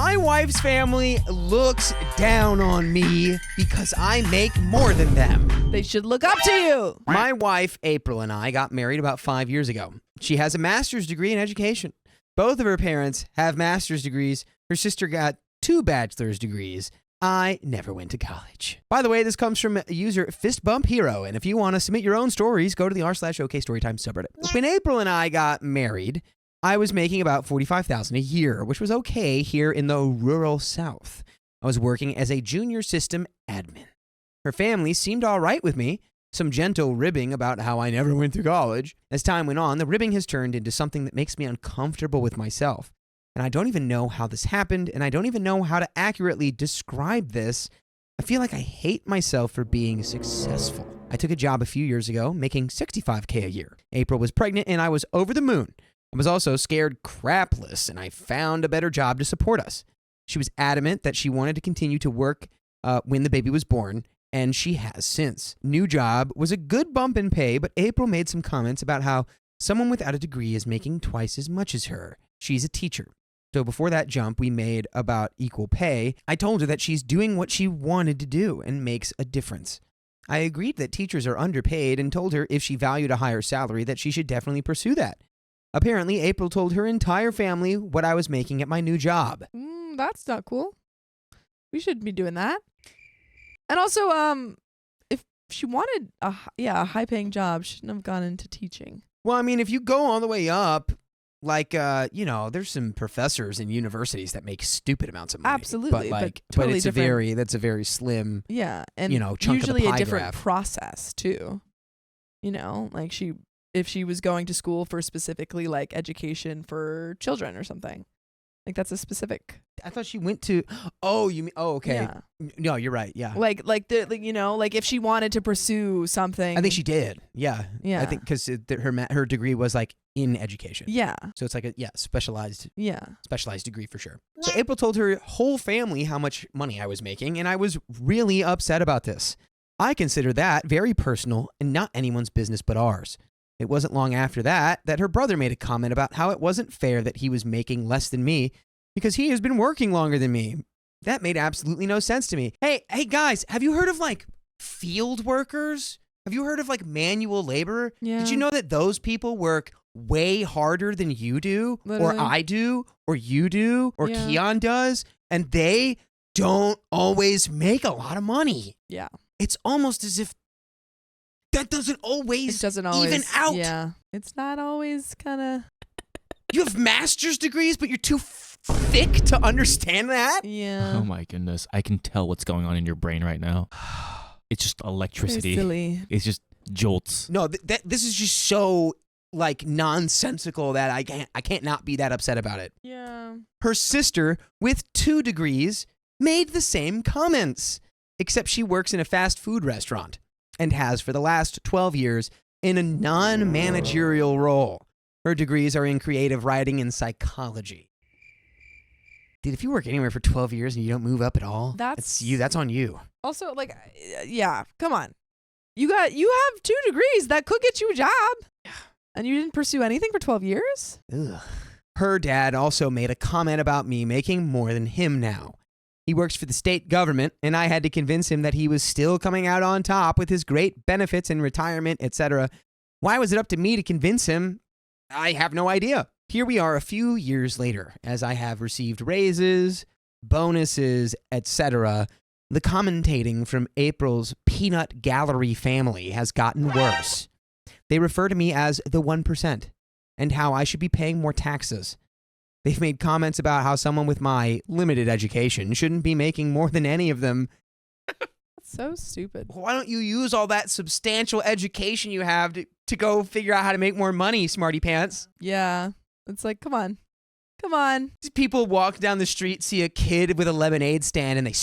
My wife's family looks down on me because I make more than them. They should look up to you. My wife, April, and I got married about 5 years ago. She has a master's degree in education. Both of her parents have master's degrees. Her sister got 2 bachelor's degrees. I never went to college. By the way, this comes from user FistBumpHero, and if you want to submit your own stories, go to the r/OKStorytime subreddit. When April and I got married, I was making about $45,000 a year, which was okay here in the rural South. I was working as a junior system admin. Her family seemed all right with me, some gentle ribbing about how I never went to college. As time went on, the ribbing has turned into something that makes me uncomfortable with myself. And I don't even know how this happened, and I don't even know how to accurately describe this. I feel like I hate myself for being successful. I took a job a few years ago, making $65K a year. April was pregnant, and I was over the moon. I was also scared crapless, and I found a better job to support us. She was adamant that she wanted to continue to work when the baby was born, and she has since. New job was a good bump in pay, but April made some comments about how someone without a degree is making twice as much as her. She's a teacher. So before that jump we made about equal pay, I told her that she's doing what she wanted to do and makes a difference. I agreed that teachers are underpaid and told her if she valued a higher salary that she should definitely pursue that. Apparently, April told her entire family what I was making at my new job. That's not cool. We shouldn't be doing that. And also, if she wanted a high-paying job, she shouldn't have gone into teaching. Well, I mean, if you go all the way up, like, there's some professors in universities that make stupid amounts of money. Absolutely, but totally it's different. that's a very slim, and chunk usually of the pie a different graph. process too. Like if she was going to school for specifically like education for children or something, like that's a specific. I thought she went to. Oh, you mean? Oh, okay. Yeah. No, you're right. Yeah. Like if she wanted to pursue something. I think she did. Yeah. Yeah. I think because her degree was like in education. Yeah. So it's like a specialized degree for sure. So Yeah. April told her whole family how much money I was making, and I was really upset about this. I consider that very personal and not anyone's business but ours. It wasn't long after that her brother made a comment about how it wasn't fair that he was making less than me because he has been working longer than me. That made absolutely no sense to me. Hey guys, have you heard of like field workers? Have you heard of like manual labor? Yeah. Did you know that those people work way harder than you do, Literally. or I do, or you do, or Yeah. Keon does, and they don't always make a lot of money. Yeah. It's almost as if that doesn't always even out. Yeah. It's not always kind of. You have master's degrees, but you're too thick to understand that? Yeah. Oh my goodness. I can tell what's going on in your brain right now. It's just electricity. Very silly. It's just jolts. No, this is just so like nonsensical that I can't not be that upset about it. Yeah. Her sister with 2 degrees made the same comments, except she works in a fast food restaurant and has for the last 12 years in a non-managerial role. Her degrees are in creative writing and psychology. Dude, if you work anywhere for 12 years and you don't move up at all, that's on you. Also, like, yeah, come on. You have 2 degrees that could get you a job. And you didn't pursue anything for 12 years? Ugh. Her dad also made a comment about me making more than him now. He works for the state government, and I had to convince him that he was still coming out on top with his great benefits and retirement, etc. Why was it up to me to convince him? I have no idea. Here we are a few years later, as I have received raises, bonuses, etc. The commentating from April's peanut gallery family has gotten worse. They refer to me as the 1% and how I should be paying more taxes. They've made comments about how someone with my limited education shouldn't be making more than any of them. That's so stupid. Why don't you use all that substantial education you have to go figure out how to make more money, smarty pants? Yeah. It's like, come on. Come on. These people walk down the street, see a kid with a lemonade stand, and they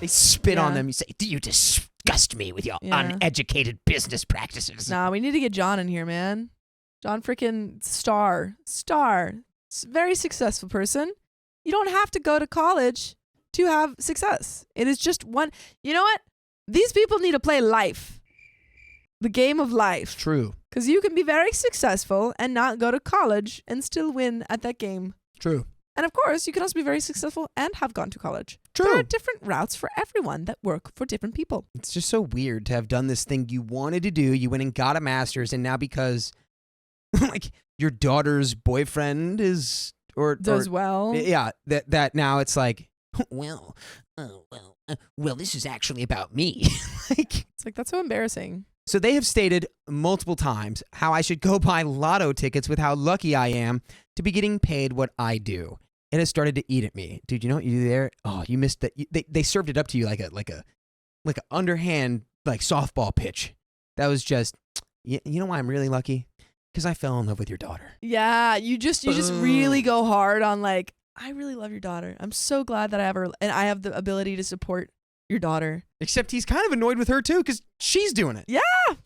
spit on them. You say, "Do you disgust me with your uneducated business practices?" Nah, we need to get John in here, man. John freaking Star. Very successful person. You don't have to go to college to have success. It is just one. You know what? These people need to play life. The game of life. True. Because you can be very successful and not go to college and still win at that game. True. And of course, you can also be very successful and have gone to college. True. There are different routes for everyone that work for different people. It's just so weird to have done this thing you wanted to do. You went and got a master's, and now because like your daughter's boyfriend is Does well. yeah, that now it's like, well, this is actually about me. Like, It's like, that's so embarrassing. so they have stated multiple times how I should go buy lotto tickets with how lucky I am to be getting paid what I do. It has started to eat at me. Dude, you know what you do there? Oh, you missed that. They served it up to you like a underhand like softball pitch. That was just, you know why I'm really lucky? Because I fell in love with your daughter. Yeah, you just really go hard on like, I really love your daughter. I'm so glad that I have her, and I have the ability to support your daughter. Except he's kind of annoyed with her too because she's doing it. Yeah.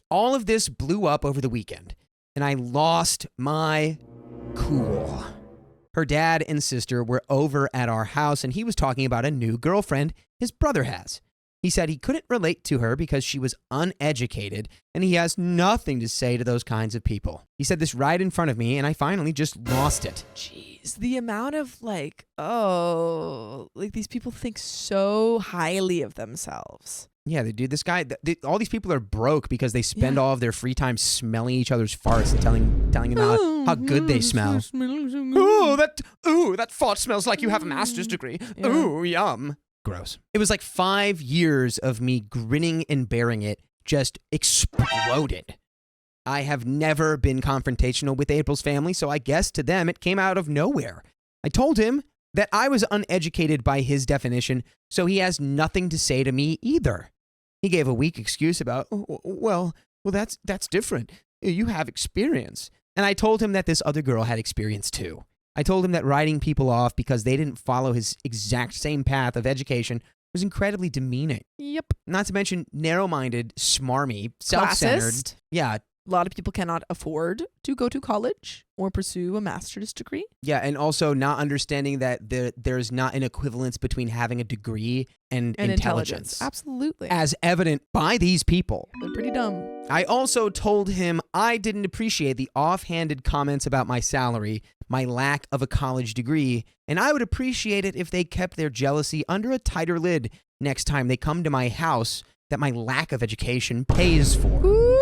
All of this blew up over the weekend, and I lost my cool. Her dad and sister were over at our house, and he was talking about a new girlfriend his brother has. He said he couldn't relate to her because she was uneducated, and he has nothing to say to those kinds of people. He said this right in front of me, and I finally just lost it. Jeez, the amount of like, these people think so highly of themselves. Yeah, they do. This guy, all these people are broke because they spend all of their free time smelling each other's farts and telling them how good they smell. That fart smells like you have a master's degree. Yeah. Ooh, yum. Gross. It was like 5 years of me grinning and bearing it just exploded. I have never been confrontational with April's family, so I guess to them it came out of nowhere. I told him that I was uneducated by his definition, so he has nothing to say to me either. He gave a weak excuse about, well, that's different. You have experience. And I told him that this other girl had experience too. I told him that writing people off because they didn't follow his exact same path of education was incredibly demeaning. Yep. Not to mention narrow-minded, smarmy, self-centered. Classist. Yeah. A lot of people cannot afford to go to college or pursue a master's degree. Yeah, and also not understanding that there's not an equivalence between having a degree and intelligence. Absolutely. As evident by these people. They're pretty dumb. I also told him I didn't appreciate the offhanded comments about my salary, my lack of a college degree, and I would appreciate it if they kept their jealousy under a tighter lid next time they come to my house that my lack of education pays for. Ooh.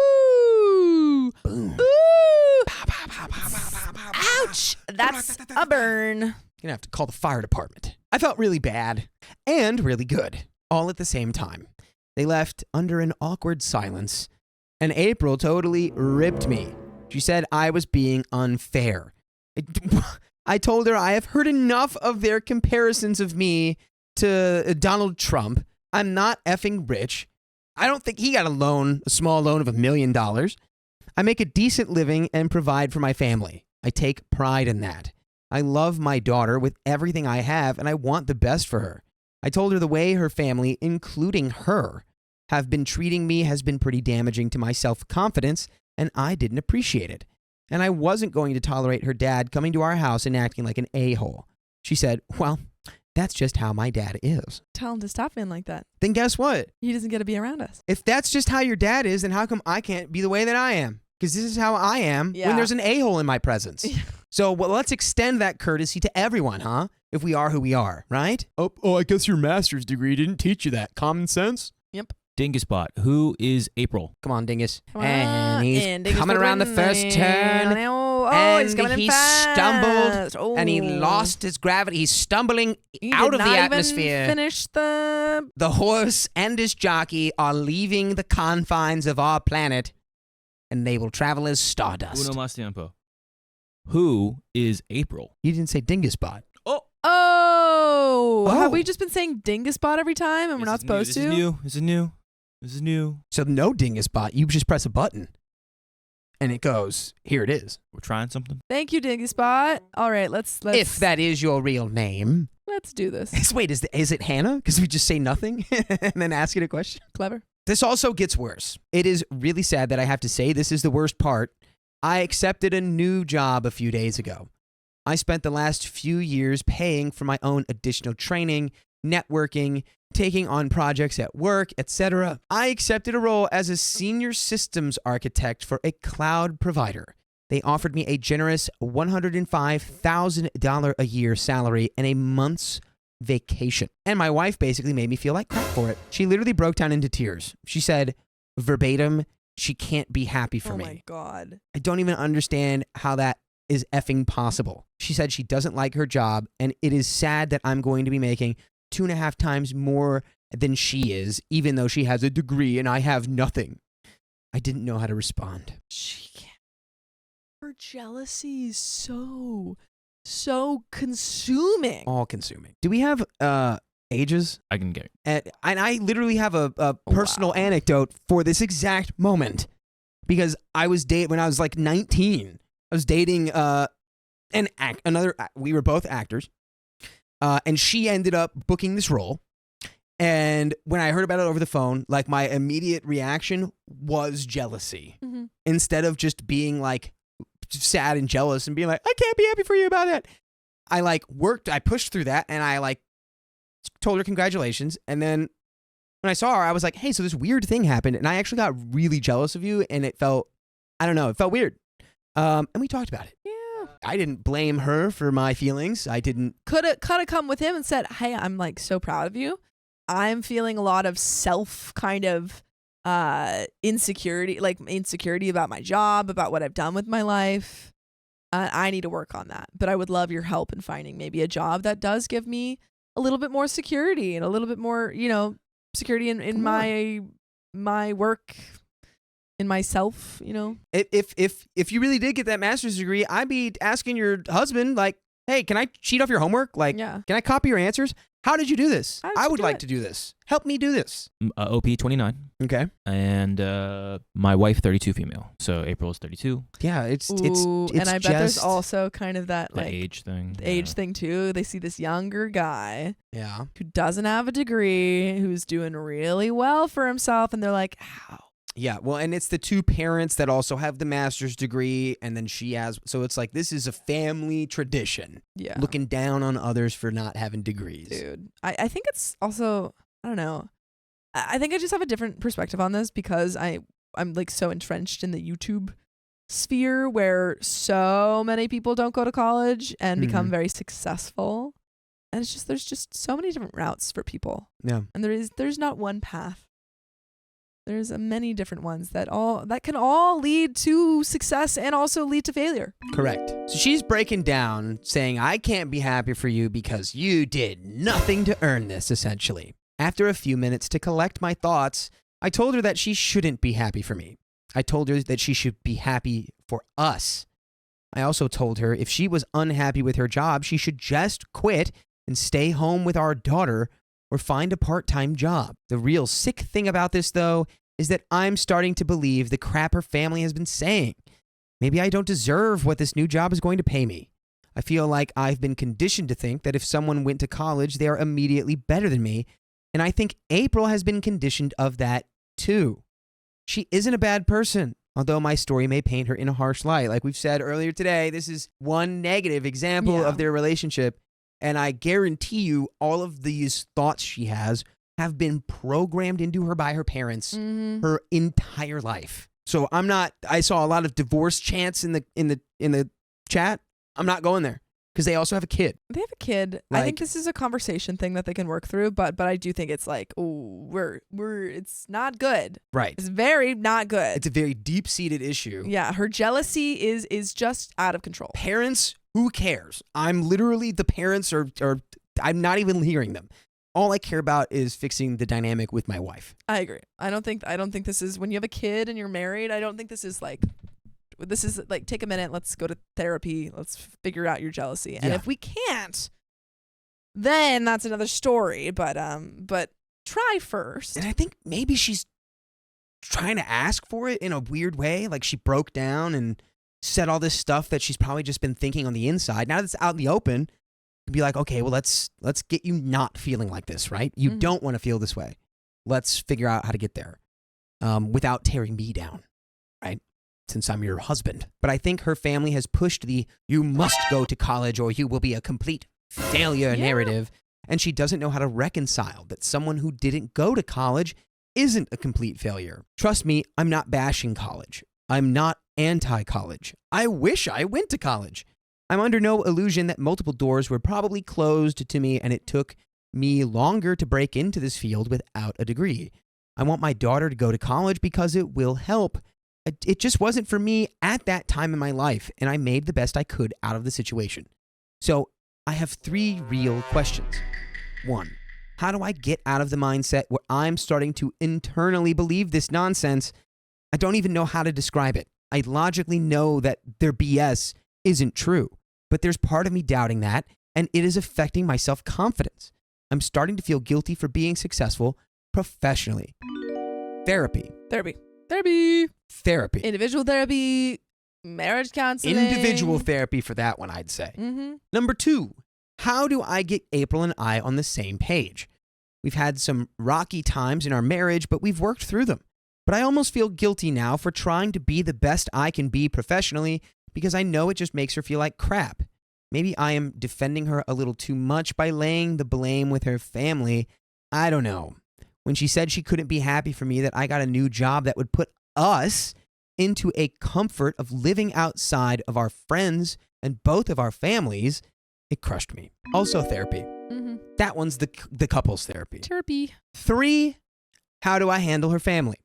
Boom. Ooh. Pow, pow, pow, pow, pow, pow, pow, pow. Ouch. That's a burn. Gonna have to call the fire department. I felt really bad and really good, all at the same time. They left under an awkward silence, and April totally ripped me. She said I was being unfair. I told her I have heard enough of their comparisons of me to Donald Trump. I'm not effing rich. I don't think he got a small loan of $1 million. I make a decent living and provide for my family. I take pride in that. I love my daughter with everything I have, and I want the best for her. I told her the way her family, including her, have been treating me has been pretty damaging to my self-confidence, and I didn't appreciate it. And I wasn't going to tolerate her dad coming to our house and acting like an a-hole. She said, well, that's just how my dad is. Tell him to stop being like that. Then guess what? He doesn't get to be around us. If that's just how your dad is, then how come I can't be the way that I am? Because this is how I am Yeah. when there's an a-hole in my presence. So let's extend that courtesy to everyone, huh? If we are who we are, right? Oh, I guess your master's degree didn't teach you that. Common sense? Yep. Dinguspot, who is April? Come on, Dingus. Come And on, he's Dingus coming around the Woodman. first turn. Oh, and he's coming in he fast. stumbled and he Oh. lost his gravity. He's stumbling He out did of the not even atmosphere. Finish the. The horse and his jockey are leaving the confines of our planet, and they will travel as stardust. Uno más tiempo. Who is April? You didn't say Dinguspot. Oh, Oh. have we just been saying Dinguspot every time and we're not supposed to? This is new. So no Dinguspot. You just press a button, and it goes, here it is. We're trying something. Thank you, Dinguspot. All right, let's If that is your real name. let's do this. Wait, is it Hannah? Because we just say nothing and then ask it a question? Clever. This also gets worse. It is really sad that I have to say this is the worst part. I accepted a new job a few days ago. I spent the last few years paying for my own additional training, networking, taking on projects at work, etc. I accepted a role as a senior systems architect for a cloud provider. They offered me a generous $105,000 a year salary and a month's vacation. And my wife basically made me feel like crap for it. She literally broke down into tears. She said, verbatim, she can't be happy for me. Oh my God. I don't even understand how that is effing possible. She said she doesn't like her job, and it is sad that I'm going to be making 2.5 times more than she is, even though she has a degree and I have nothing. I didn't know how to respond. She can't. Her jealousy is so consuming. All consuming. Do we have ages? I can get. And I literally have a personal anecdote for this exact moment, because I was when I was like 19. I was dating we were both actors, and she ended up booking this role. And when I heard about it over the phone, like my immediate reaction was jealousy, instead of just being like sad and jealous and being like, I can't be happy for you about that. I pushed through that, and I told her congratulations. And then when I saw her, I was like, hey, so this weird thing happened, and I actually got really jealous of you, and it felt weird. And we talked about it. Yeah. I didn't blame her for my feelings. I didn't. Could have come with him and said, hey, I'm like so proud of you. I'm feeling a lot of self kind of insecurity about my job, about what I've done with my life. I need to work on that. But I would love your help in finding maybe a job that does give me a little bit more security and a little bit more, security in my work, in myself, If you really did get that master's degree, I'd be asking your husband, like, hey, can I cheat off your homework? Like, can I copy your answers? How did you do this? I would like to do this. Help me do this. OP 29. Okay. And my wife 32 female. So April is 32. Yeah, it's and I bet there's just also kind of that the age thing. Age thing too. They see this younger guy yeah. who doesn't have a degree, who's doing really well for himself, and they're like, how? Yeah, well, and it's the two parents that also have the master's degree, and then she has, so it's like this is a family tradition. Yeah. Looking down on others for not having degrees. Dude, I think it's also, I don't know. I think I just have a different perspective on this because I'm like so entrenched in the YouTube sphere where so many people don't go to college and become very successful. And it's just, there's just so many different routes for people. Yeah. And there's not one path. There's many different ones that can all lead to success and also lead to failure. Correct. So she's breaking down, saying, I can't be happy for you because you did nothing to earn this, essentially. After a few minutes to collect my thoughts, I told her that she shouldn't be happy for me. I told her that she should be happy for us. I also told her if she was unhappy with her job, she should just quit and stay home with our daughter or find a part-time job. The real sick thing about this, though, is that I'm starting to believe the crap her family has been saying. Maybe I don't deserve what this new job is going to pay me. I feel like I've been conditioned to think that if someone went to college, they are immediately better than me, and I think April has been conditioned of that too. She isn't a bad person, although my story may paint her in a harsh light. Like we've said earlier today, this is one negative example of their relationship. And I guarantee you all of these thoughts she has have been programmed into her by her parents her entire life. So I saw a lot of divorce chants in the chat. I'm not going there because they also have a kid. They have a kid. I think this is a conversation thing that they can work through, but I do think it's like, it's not good. Right. It's very not good. It's a very deep-seated issue. Yeah, her jealousy is just out of control. Parents, who cares? I'm literally the parents or I'm not even hearing them. All I care about is fixing the dynamic with my wife. I agree. I don't think this is when you have a kid and you're married. I don't think this is like take a minute. Let's go to therapy. Let's figure out your jealousy. And if we can't, then that's another story. But try first. And I think maybe she's trying to ask for it in a weird way. Like she broke down and said all this stuff that she's probably just been thinking on the inside. Now that it's out in the open, be like, okay, well, let's get you not feeling like this, right? You don't want to feel this way. Let's figure out how to get there without tearing me down, right? Since I'm your husband. But I think her family has pushed the you must go to college or you will be a complete failure narrative. And she doesn't know how to reconcile that someone who didn't go to college isn't a complete failure. Trust me, I'm not bashing college. I'm not anti-college. I wish I went to college. I'm under no illusion that multiple doors were probably closed to me and it took me longer to break into this field without a degree. I want my daughter to go to college because it will help. It just wasn't for me at that time in my life, and I made the best I could out of the situation. So I have 3 real questions. 1, how do I get out of the mindset where I'm starting to internally believe this nonsense? I don't even know how to describe it. I logically know that their BS isn't true, but there's part of me doubting that, and it is affecting my self-confidence. I'm starting to feel guilty for being successful professionally. Therapy. Individual therapy, marriage counseling. Individual therapy for that one, I'd say. Mm-hmm. Number 2, how do I get April and I on the same page? We've had some rocky times in our marriage, but we've worked through them. But I almost feel guilty now for trying to be the best I can be professionally because I know it just makes her feel like crap. Maybe I am defending her a little too much by laying the blame with her family. I don't know. When she said she couldn't be happy for me that I got a new job that would put us into a comfort of living outside of our friends and both of our families, it crushed me. Also therapy. Mm-hmm. That one's the couples therapy. Therapy. 3, how do I handle her family?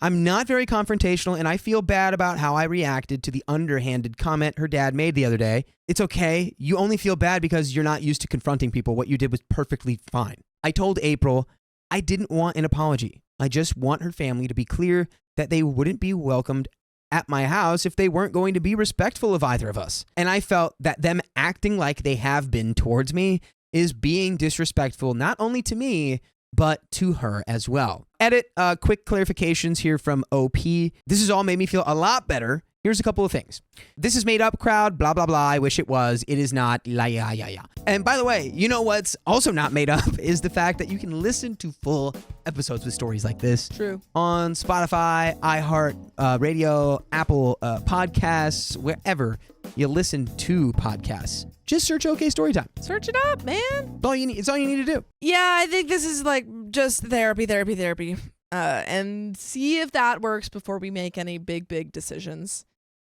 I'm not very confrontational, and I feel bad about how I reacted to the underhanded comment her dad made the other day. It's okay. You only feel bad because you're not used to confronting people. What you did was perfectly fine. I told April I didn't want an apology. I just want her family to be clear that they wouldn't be welcomed at my house if they weren't going to be respectful of either of us. And I felt that them acting like they have been towards me is being disrespectful, not only to me, but to her as well. Edit, quick clarifications here from OP. This has all made me feel a lot better. Here's a couple of things. This is made up, crowd, blah, blah, blah. I wish it was. It is not. La, ya, ya, ya. And by the way, you know what's also not made up is the fact that you can listen to full episodes with stories like this. True. On Spotify, iHeart Radio, Apple Podcasts, wherever you listen to podcasts. Just search OK Storytime. Search it up, man. It's all you need. It's all you need to do. Yeah, I think this is like just therapy. And see if that works before we make any big decisions.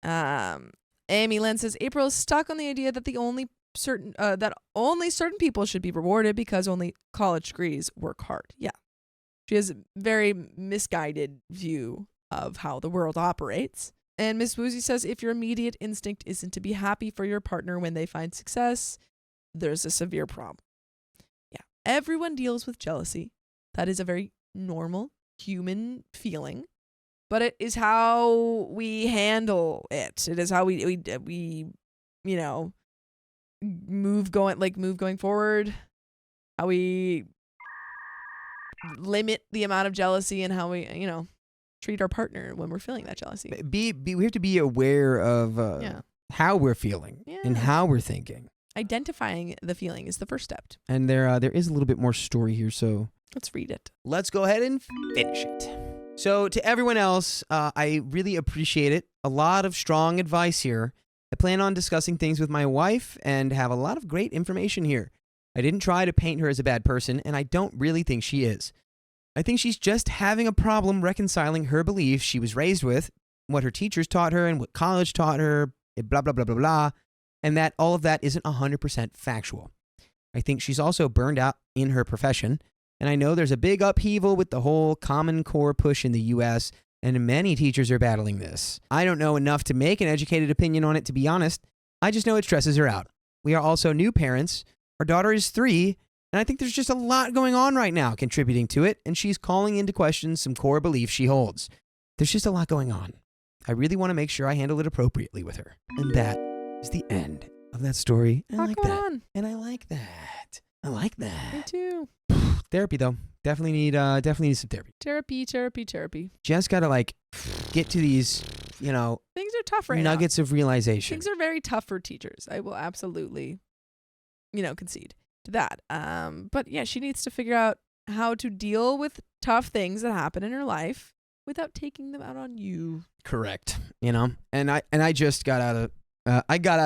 Amy Lynn says April is stuck on the idea that only certain people should be rewarded because only college degrees work hard. Yeah, she has a very misguided view of how the world operates. And Miss Woozy says if your immediate instinct isn't to be happy for your partner when they find success, there's a severe problem. Yeah, everyone deals with jealousy. That is a very normal human feeling, but it is how we handle it. It is how we move going forward, how we limit the amount of jealousy and how we treat our partner when we're feeling that jealousy. We have to be aware of how we're feeling and how we're thinking. Identifying the feeling is the first step. And there is a little bit more story here, so let's read it. Let's go ahead and finish it. So to everyone else, I really appreciate it. A lot of strong advice here. I plan on discussing things with my wife and have a lot of great information here. I didn't try to paint her as a bad person, and I don't really think she is. I think she's just having a problem reconciling her beliefs she was raised with, what her teachers taught her and what college taught her, blah, blah, blah, blah, blah, and that all of that isn't 100% factual. I think she's also burned out in her profession, and I know there's a big upheaval with the whole Common Core push in the U.S., and many teachers are battling this. I don't know enough to make an educated opinion on it, to be honest. I just know it stresses her out. We are also new parents. Our daughter is 3, and I think there's just a lot going on right now contributing to it, and she's calling into question some core beliefs she holds. There's just a lot going on. I really want to make sure I handle it appropriately with her. And that is the end of that story. I like that. And I like that. I like that. Me too. Therapy, though. Definitely need some therapy. Therapy. Just gotta get to these, things are tough right now. Nuggets of realization. Things are very tough for teachers. I will absolutely, concede to that. But yeah, she needs to figure out how to deal with tough things that happen in her life without taking them out on you. Correct. And I just got out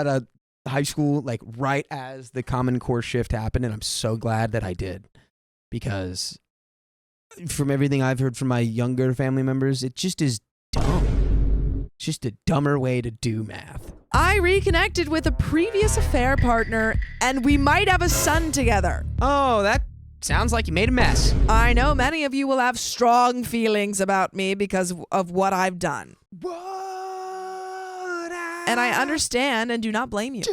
of high school right as the Common Core shift happened, and I'm so glad that I did, because from everything I've heard from my younger family members, it just is dumb. It's just a dumber way to do math. I reconnected with a previous affair partner, and we might have a son together. Oh, that sounds like you made a mess. I know many of you will have strong feelings about me because of what I've done. And I understand and do not blame you.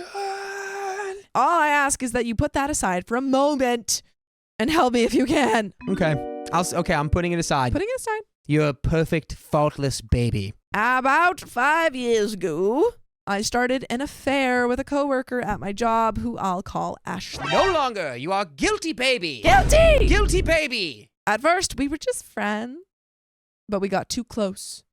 All I ask is that you put that aside for a moment and help me if you can. Okay. I'm putting it aside. Putting it aside. You're a perfect, faultless baby. About 5 years ago, I started an affair with a coworker at my job who I'll call Ashley. No longer. You are guilty baby. Guilty! Guilty baby. At first, we were just friends, but we got too close.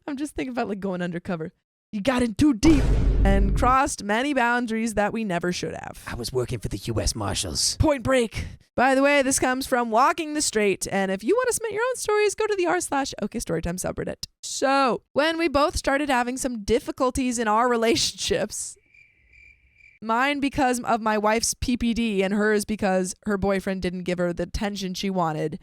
I'm just thinking about like going undercover. You got in too deep and crossed many boundaries that we never should have. I was working for the U.S. Marshals. Point break. By the way, this comes from Walking the Straight, and if you want to submit your own stories, go to the r/OKStorytime subreddit. So, when we both started having some difficulties in our relationships, mine because of my wife's PPD and hers because her boyfriend didn't give her the attention she wanted,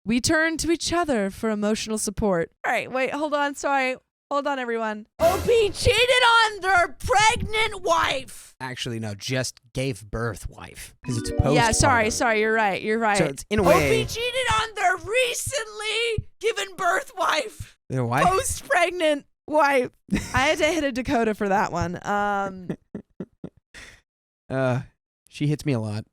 we turned to each other for emotional support. All right, wait, hold on, sorry. Hold on, everyone. OP cheated on their pregnant wife. Actually, no, just gave birth wife. Because it's postpartum. Yeah, sorry, you're right. So it's in a way. OP cheated on their recently given birth wife. Their wife? Post-pregnant wife. I had to hit a Dakota for that one. She hits me a lot.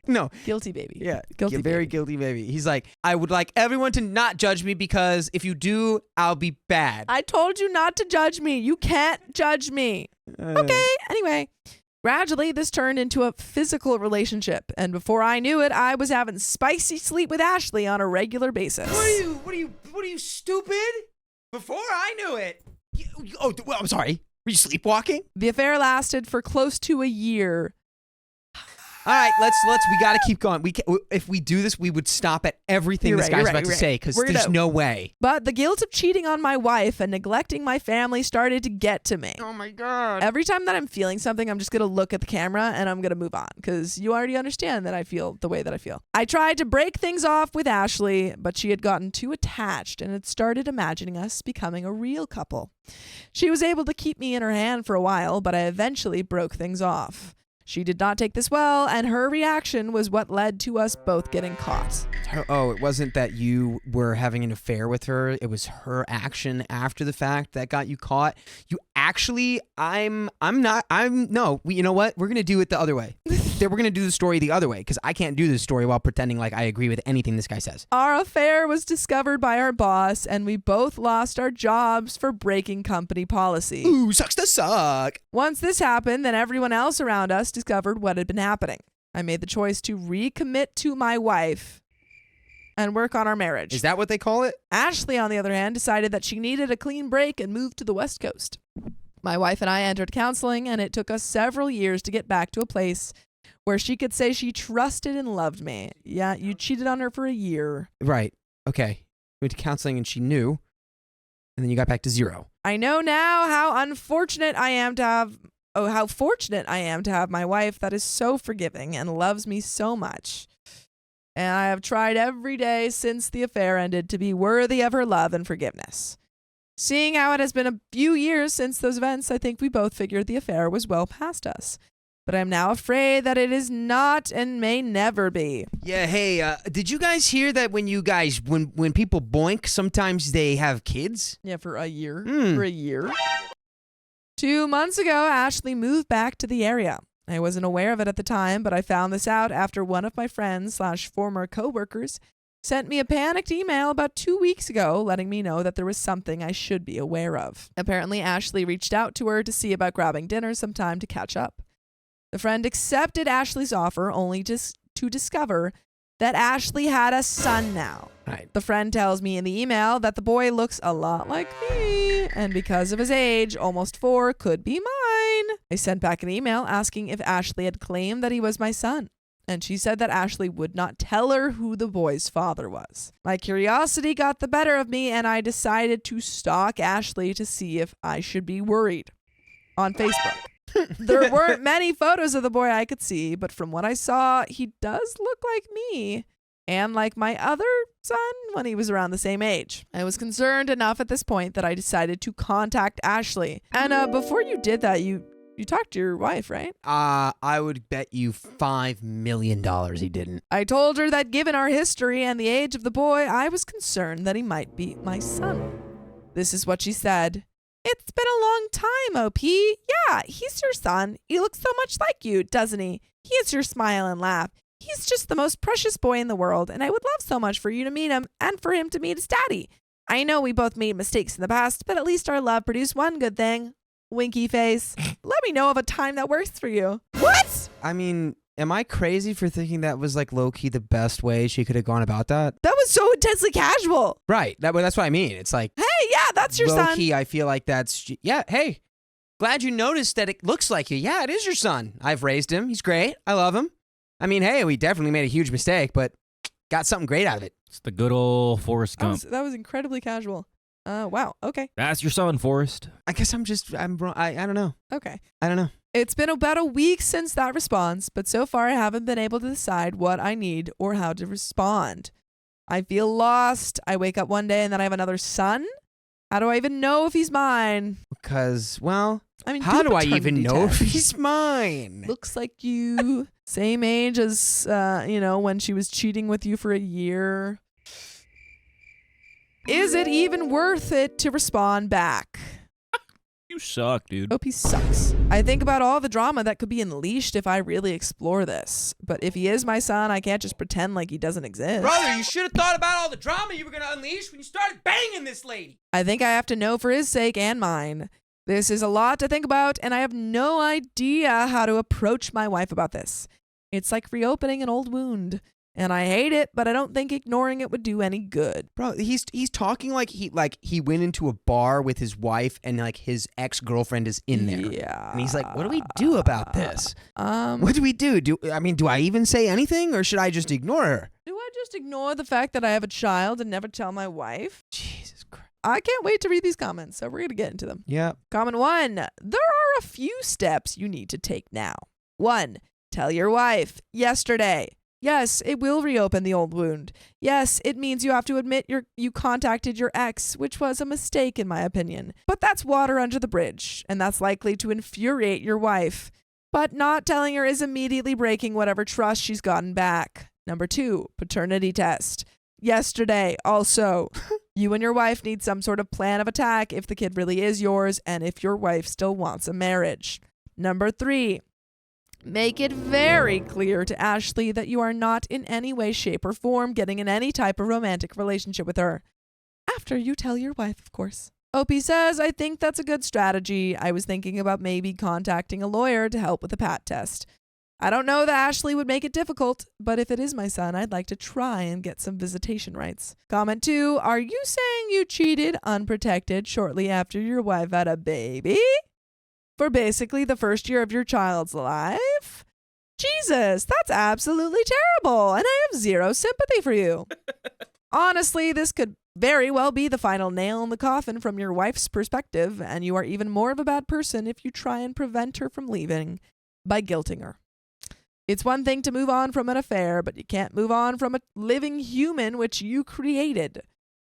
No. Guilty baby. Yeah. Guilty very baby. guilty baby. He's like, I would like everyone to not judge me because if you do, I'll be bad. I told you not to judge me. You can't judge me. Okay. Anyway, gradually this turned into a physical relationship, and before I knew it, I was having spicy sleep with Ashley on a regular basis. What are you stupid? Before I knew it. Well, I'm sorry. Were you sleepwalking? The affair lasted for close to a year. All right, we got to keep going. If we do this, we would stop at everything this guy's about to say because there's no way. But the guilt of cheating on my wife and neglecting my family started to get to me. Oh my God. Every time that I'm feeling something, I'm just going to look at the camera and I'm going to move on because you already understand that I feel the way that I feel. I tried to break things off with Ashley, but she had gotten too attached and had started imagining us becoming a real couple. She was able to keep me in her hand for a while, but I eventually broke things off. She did not take this well, and her reaction was what led to us both getting caught. Oh, it wasn't that you were having an affair with her. It was her action after the fact that got you caught. You actually, no, you know what? We're going to do it the other way. We're going to do the story the other way because I can't do this story while pretending like I agree with anything this guy says. Our affair was discovered by our boss, and we both lost our jobs for breaking company policy. Ooh, sucks to suck. Once this happened, then everyone else around us discovered what had been happening. I made the choice to recommit to my wife and work on our marriage. Is that what they call it? Ashley, on the other hand, decided that she needed a clean break and moved to the West Coast. My wife and I entered counseling, and it took us several years to get back to a place where she could say she trusted and loved me. Yeah, you cheated on her for a year. Right. Okay. Went to counseling and she knew, and then you got back to zero. I know now how fortunate I am to have my wife that is so forgiving and loves me so much. And I have tried every day since the affair ended to be worthy of her love and forgiveness. Seeing how it has been a few years since those events, I think we both figured the affair was well past us. But I'm now afraid that it is not and may never be. Yeah, hey, did you guys hear that when people boink, sometimes they have kids? Yeah, for a year. For a year. 2 months ago, Ashley moved back to the area. I wasn't aware of it at the time, but I found this out after one of my friends / former coworkers sent me a panicked email about 2 weeks ago letting me know that there was something I should be aware of. Apparently, Ashley reached out to her to see about grabbing dinner sometime to catch up. The friend accepted Ashley's offer only just to discover that Ashley had a son now. Right. The friend tells me in the email that the boy looks a lot like me, and because of his age, almost 4, could be mine. I sent back an email asking if Ashley had claimed that he was my son, and she said that Ashley would not tell her who the boy's father was. My curiosity got the better of me, and I decided to stalk Ashley to see if I should be worried. On Facebook. There weren't many photos of the boy I could see, but from what I saw, he does look like me. and like my other son when he was around the same age. I was concerned enough at this point that I decided to contact Ashley. And before you did that, you talked to your wife, right? I would bet you $5 million he didn't. I told her that given our history and the age of the boy, I was concerned that he might be my son. This is what she said. It's been a long time, OP. Yeah, he's your son. He looks so much like you, doesn't he? He has your smile and laugh. He's just the most precious boy in the world, and I would love so much for you to meet him and for him to meet his daddy. I know we both made mistakes in the past, but at least our love produced one good thing. Winky face. Let me know of a time that works for you. What? I mean, am I crazy for thinking that was like low-key the best way she could have gone about that? That was so intensely casual. Right. That's what I mean. It's like, Hey, yeah, that's your son. low-key, I feel like that's, yeah, hey, glad you noticed that it looks like you. Yeah, it is your son. I've raised him. He's great. I love him. I mean, hey, we definitely made a huge mistake, but got something great out of it. It's the good old Forrest Gump. That was incredibly casual. Wow. Okay. That's your son, Forrest. I guess I'm wrong. I don't know. Okay. I don't know. It's been about a week since that response, but so far I haven't been able to decide what I need or how to respond. I feel lost. I wake up one day and then I have another son. How do I even know if he's mine? Because, well, I mean, how do I paternity even know if test. he's mine? Looks like you. Same age as, when she was cheating with you for a year. Is it even worth it to respond back? You suck, dude. OP sucks. I think about all the drama that could be unleashed if I really explore this. But if he is my son, I can't just pretend like he doesn't exist. Brother, you should have thought about all the drama you were going to unleash when you started banging this lady. I think I have to know for his sake and mine. This is a lot to think about, and I have no idea how to approach my wife about this. It's like reopening an old wound. And I hate it, but I don't think ignoring it would do any good. Bro, he's talking like he went into a bar with his wife and like his ex-girlfriend is in there. Yeah. And he's like, what do we do about this? What do we do? Do I even say anything or should I just ignore her? Do I just ignore the fact that I have a child and never tell my wife? Jesus Christ. I can't wait to read these comments, so we're going to get into them. Yeah. Comment 1. There are a few steps you need to take now. 1. Tell your wife. Yesterday. Yes, it will reopen the old wound. Yes, it means you have to admit you contacted your ex, which was a mistake in my opinion. But that's water under the bridge, and that's likely to infuriate your wife. But not telling her is immediately breaking whatever trust she's gotten back. Number 2, paternity test. Yesterday, also. You and your wife need some sort of plan of attack if the kid really is yours and if your wife still wants a marriage. Number 3. Make it very clear to Ashley that you are not in any way, shape, or form getting in any type of romantic relationship with her. After you tell your wife, of course. OP says, I think that's a good strategy. I was thinking about maybe contacting a lawyer to help with the PAT test. I don't know that Ashley would make it difficult, but if it is my son, I'd like to try and get some visitation rights. Comment 2, are you saying you cheated unprotected shortly after your wife had a baby? For basically the first year of your child's life? Jesus, that's absolutely terrible, and I have zero sympathy for you. Honestly, this could very well be the final nail in the coffin from your wife's perspective, and you are even more of a bad person if you try and prevent her from leaving by guilting her. It's one thing to move on from an affair, but you can't move on from a living human which you created.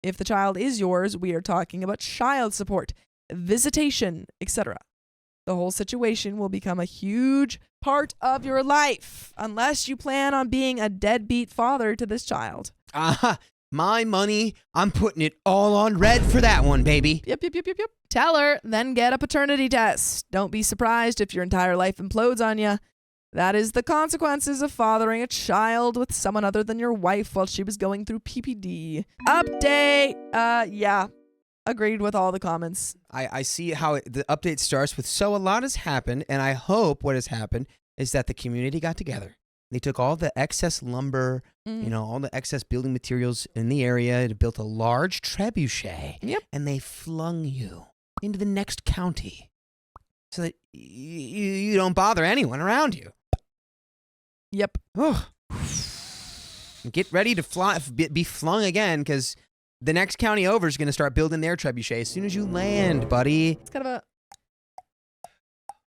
If the child is yours, we are talking about child support, visitation, etc. The whole situation will become a huge part of your life unless you plan on being a deadbeat father to this child. My money, I'm putting it all on red for that one, baby. Yep. Tell her, then get a paternity test. Don't be surprised if your entire life implodes on you. That is the consequences of fathering a child with someone other than your wife while she was going through PPD. Update! Yeah. Agreed with all the comments. I see how the update starts with, so a lot has happened, and I hope what has happened is that the community got together. They took all the excess lumber, all the excess building materials in the area and built a large trebuchet. Yep. And they flung you into the next county so that you don't bother anyone around you. Yep. Oh. Get ready to be flung again, because the next county over is going to start building their trebuchet as soon as you land, buddy. It's kind of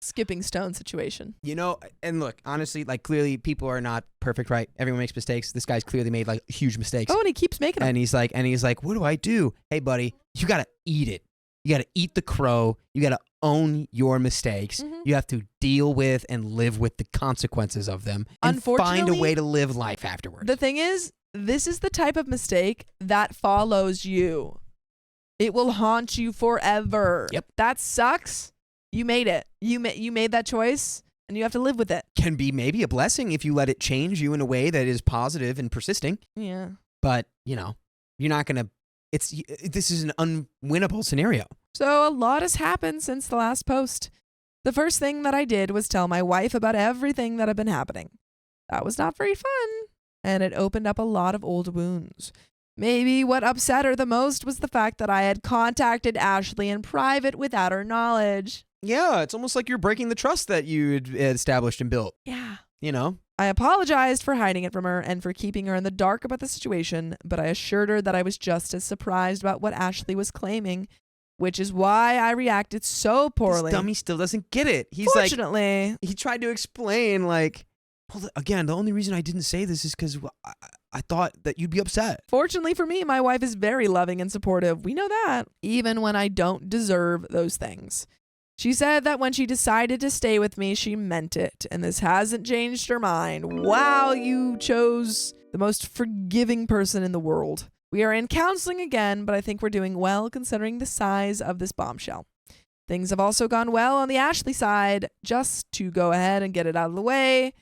skipping stone situation. You know, and look, honestly, like clearly people are not perfect, right? Everyone makes mistakes. This guy's clearly made like huge mistakes. Oh, and he keeps making them. And he's like, what do I do? Hey, buddy, you got to eat it. You got to eat the crow. You got to own your mistakes. Mhm. You have to deal with and live with the consequences of them and find a Unfortunately, way to live life afterwards. The thing is, this is the type of mistake that follows you. It will haunt you forever. Yep. That sucks. You made it. You made that choice, and you have to live with it. Can be maybe a blessing if you let it change you in a way that is positive and persisting. Yeah. But, you know, you're not going to, this is an unwinnable scenario. So a lot has happened since the last post. The first thing that I did was tell my wife about everything that had been happening. That was not very fun, and it opened up a lot of old wounds. Maybe what upset her the most was the fact that I had contacted Ashley in private without her knowledge. Yeah, it's almost like you're breaking the trust that you had established and built, Yeah. you know? I apologized for hiding it from her and for keeping her in the dark about the situation, but I assured her that I was just as surprised about what Ashley was claiming, which is why I reacted so poorly. This dummy still doesn't get it. He's Fortunately, he tried to explain, like, well, again, the only reason I didn't say this is because I thought that you'd be upset. Fortunately for me, my wife is very loving and supportive. We know that, even when I don't deserve those things. She said that when she decided to stay with me, she meant it, and this hasn't changed her mind. Wow, you chose the most forgiving person in the world. We are in counseling again, but I think we're doing well considering the size of this bombshell. Things have also gone well on the Ashley side. Just to go ahead and get it out of the way,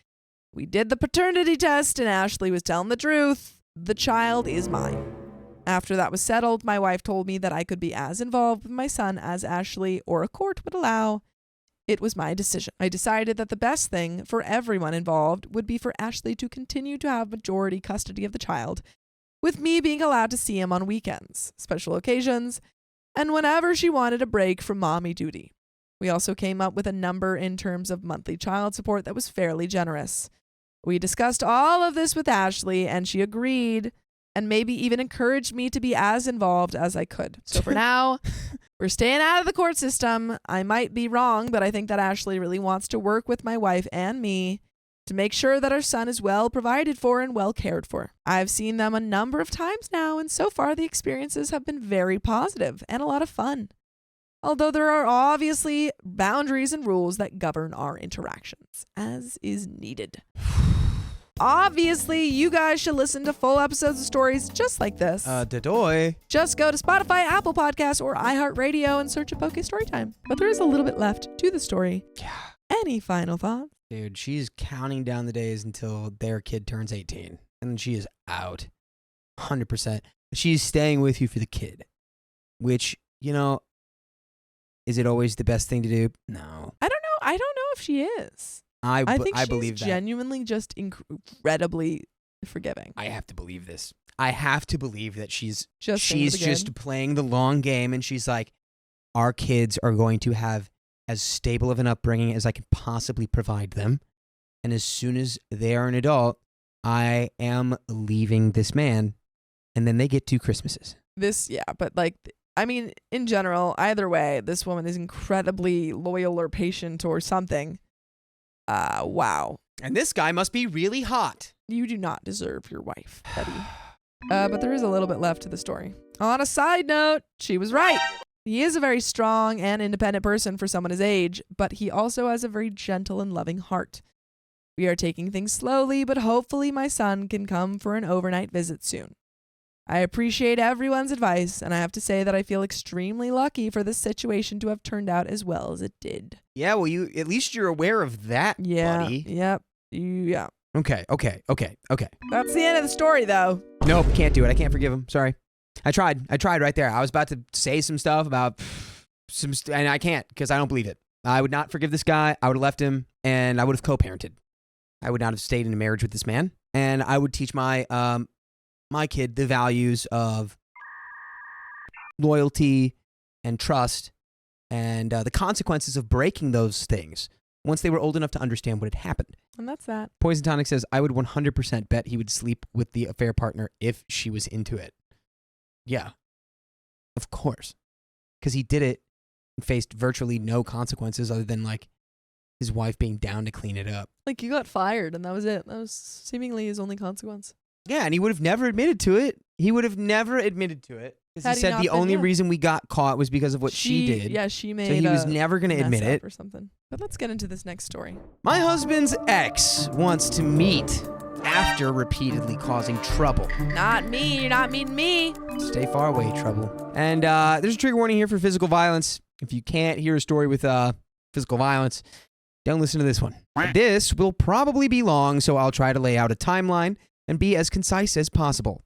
we did the paternity test, and Ashley was telling the truth. The child is mine. After that was settled, my wife told me that I could be as involved with my son as Ashley or a court would allow. It was my decision. I decided that the best thing for everyone involved would be for Ashley to continue to have majority custody of the child, with me being allowed to see him on weekends, special occasions, and whenever she wanted a break from mommy duty. We also came up with a number in terms of monthly child support that was fairly generous. We discussed all of this with Ashley, and she agreed and maybe even encouraged me to be as involved as I could. So for now, we're staying out of the court system. I might be wrong, but I think that Ashley really wants to work with my wife and me to make sure that our son is well provided for and well cared for. I've seen them a number of times now, and so far the experiences have been very positive and a lot of fun. Although there are obviously boundaries and rules that govern our interactions, as is needed. Obviously, you guys should listen to full episodes of stories just like this. Dadoy. Just go to Spotify, Apple Podcasts, or iHeartRadio and search up OK Storytime. But there is a little bit left to the story. Yeah. Any final thoughts? Dude, she's counting down the days until their kid turns 18. And then she is out. 100%. She's staying with you for the kid. Which, you know, is it always the best thing to do? No. I don't know if she is. I think she's believe that. genuinely just incredibly forgiving. I have to believe this. I have to believe that she's Just just playing the long game, and she's like, our kids are going to have as stable of an upbringing as I can possibly provide them. And as soon as they are an adult, I am leaving this man, and then they get 2 Christmases. But like, I mean, in general, either way, this woman is incredibly loyal or patient or something. Wow. And this guy must be really hot. You do not deserve your wife, Betty. But there is a little bit left to the story. On a side note, she was right. He is a very strong and independent person for someone his age, but he also has a very gentle and loving heart. We are taking things slowly, but hopefully my son can come for an overnight visit soon. I appreciate everyone's advice, and I have to say that I feel extremely lucky for this situation to have turned out as well as it did. Yeah, well, at least you're aware of that, buddy. Yep. Yeah. Okay. That's the end of the story, though. Nope, can't do it. I can't forgive him. Sorry. I tried right there. I was about to say some stuff about and I can't because I don't believe it. I would not forgive this guy. I would have left him, and I would have co-parented. I would not have stayed in a marriage with this man, and I would teach my my kid the values of loyalty and trust and the consequences of breaking those things once they were old enough to understand what had happened. And that's that. Poison Tonic says, I would 100% bet he would sleep with the affair partner if she was into it. Yeah, of course. Because he did it and faced virtually no consequences other than, like, his wife being down to clean it up. Like, you got fired, and that was it. That was seemingly his only consequence. Yeah, and he would have never admitted to it. Because Had he he said not the been, only yeah. reason we got caught was because of what she did. Yeah, she made So he was a never going to mess admit up it. or something. But let's get into this next story. My husband's ex wants to meet after repeatedly causing trouble. Not me. You're not meeting me. Stay far away, trouble. And there's a trigger warning here for physical violence. If you can't hear a story with physical violence, don't listen to this one. This will probably be long, so I'll try to lay out a timeline and be as concise as possible.